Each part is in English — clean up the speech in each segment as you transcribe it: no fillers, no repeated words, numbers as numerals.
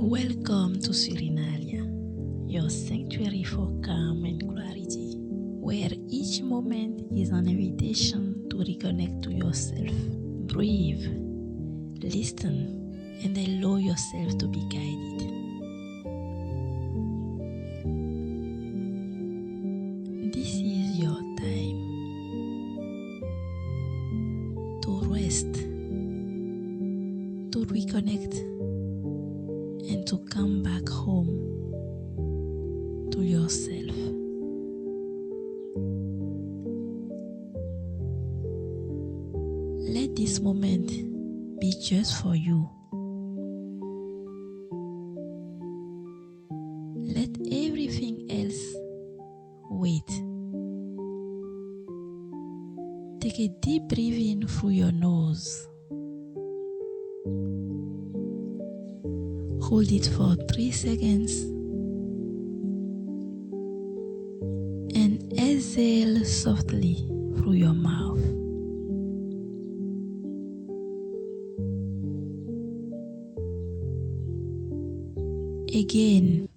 Welcome to Serenalya, your sanctuary for calm and clarity, where each moment is an invitation to reconnect to yourself. Breathe, listen, and allow yourself to be guided. This is your time to rest, to reconnect, and to come back home to yourself. Let this moment be just for you. Let everything else wait. Take a deep breath in through your nose. Hold it for 3 seconds and exhale softly through your mouth. Again,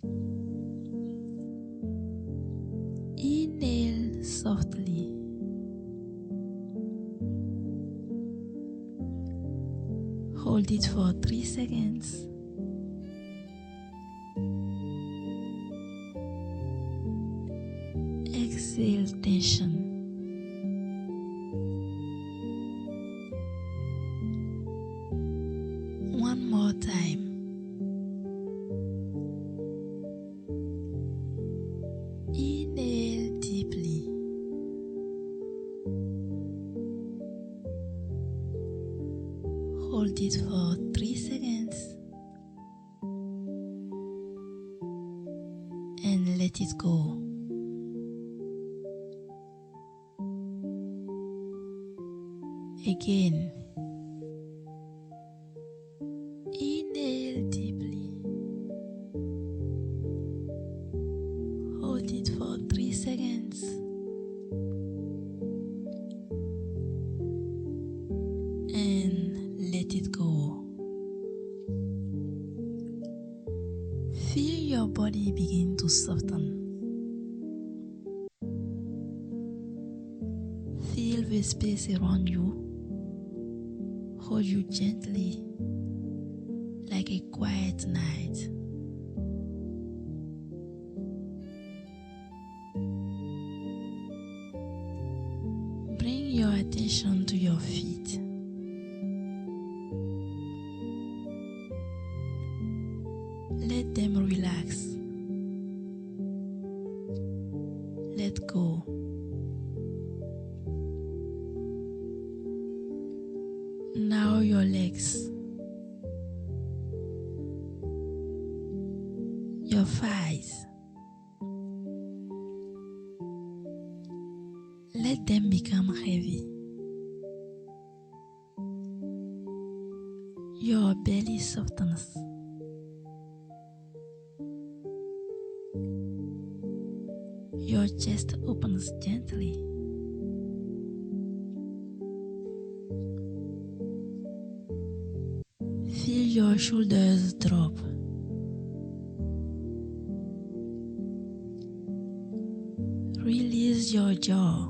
inhale softly. Hold it for 3 seconds. Exhale tension. One more time. Inhale deeply. Hold it for 3 seconds and let it go. Again, inhale deeply. Hold it for 3 seconds and let it go. Feel your body begin to soften. Feel the space around you hold you gently like a quiet night. Bring your attention to your feet. Let them relax. Let go. Now your legs, your thighs, let them become heavy. Your belly softens. Your chest opens gently. Feel your shoulders drop. Release your jaw.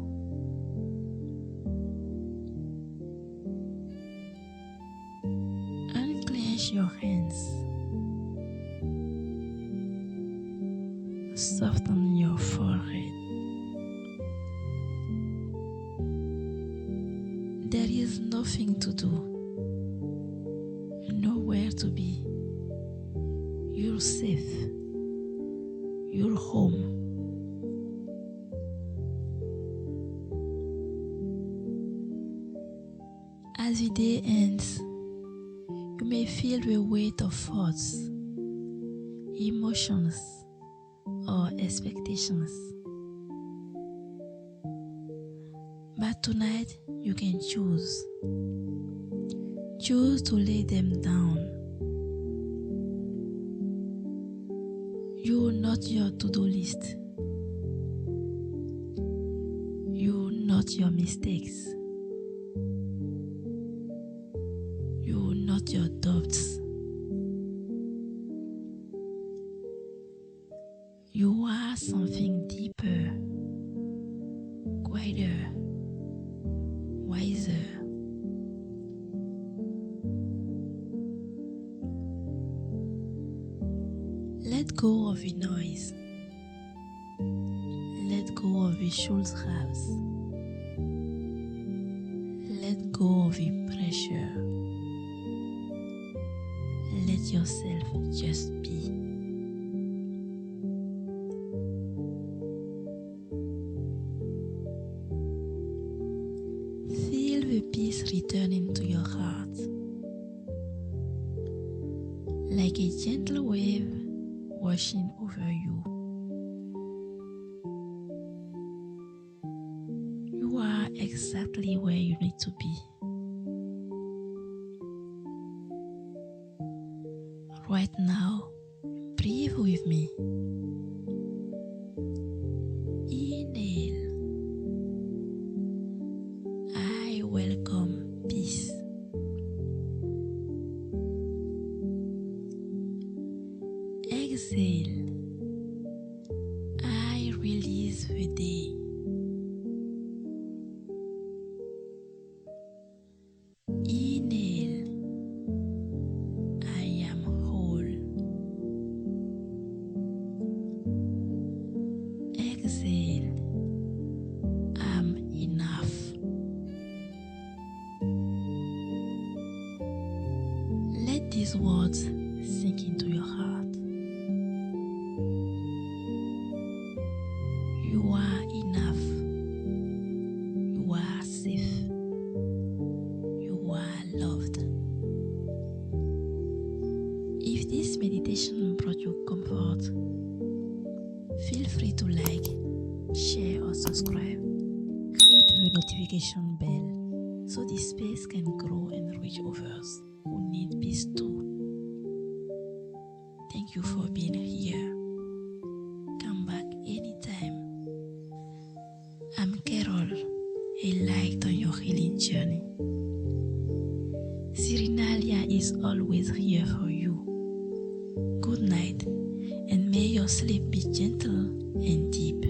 Unclench your hands. Soften your forehead. There is nothing to do. Nowhere to be. You're safe. You're home. As the day ends, you may feel the weight of thoughts, emotions, or expectations. But tonight, you can choose. Choose to lay them down. You're not your to-do list. You're not your mistakes. You're not your doubts. are something deeper, quieter, wiser. Let go of the noise. Let go of the Schulzraffs. Let go of the pressure. Let yourself just be. Feel the peace returning to your heart, like a gentle wave washing over you. You are exactly where you need to be. Right now, breathe with me. Inhale. I welcome peace. Exhale. I release the day. Inhale. I am whole. Exhale. I'm enough. Let these words sink into your heart. You are enough. You are safe. You are loved. If this meditation brought you comfort, feel free to like, share or subscribe. Hit the notification bell so this space can grow and reach others who need peace too. Thank you for being here. Come back anytime. I'm Carol, a light on your healing journey. Serenalya is always here for you. Good night, and may your sleep be gentle and deep.